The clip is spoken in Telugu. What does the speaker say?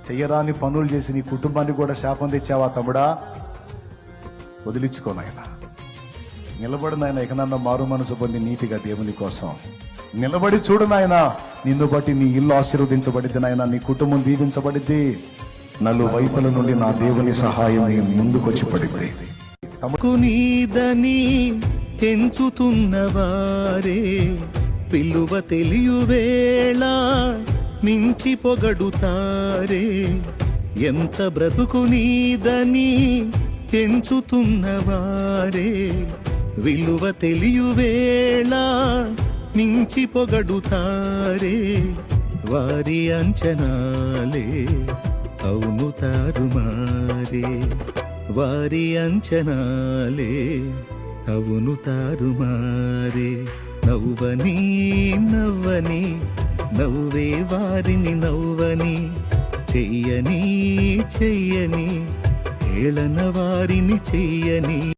చెయ్యరాని పనులు చేసి నీ కుటుంబాన్ని కూడా శాపం తెచ్చావా తమ్ముడా? వదిలించుకో నాయన. నిలబడి నాయన ఎకనన్నా మారు మనసు పొంది నీతిగా దేవుని కోసం నిలబడి చూడు నాయన. నిన్ను బట్టి నీ ఇల్లు ఆశీర్వదించబడిద్ది నాయన, నీ కుటుంబం దీవించబడిద్ది. నలువైపుల నుండి నా దేవుని సహాయం నీ ముందుకొచ్చి పడిద్ది. తమకు నీదని ఎంచుతున్నవారే పిలువ తెలియవేళ మించి పొగడుతారే. ఎంత బ్రతుకు నీదని ఎంచుతున్నవారే విలువ తెలియవేళ మించి పొగడుతారే. వారి అంచనాలే అవును తారుమారే, వారి అంచనాలే అవును తారుమారే. నవ్వని నవ్వని నవ్వే వారిని నవ్వని, చెయ్యని చెయ్యని ఏళన వారిని చెయ్యని.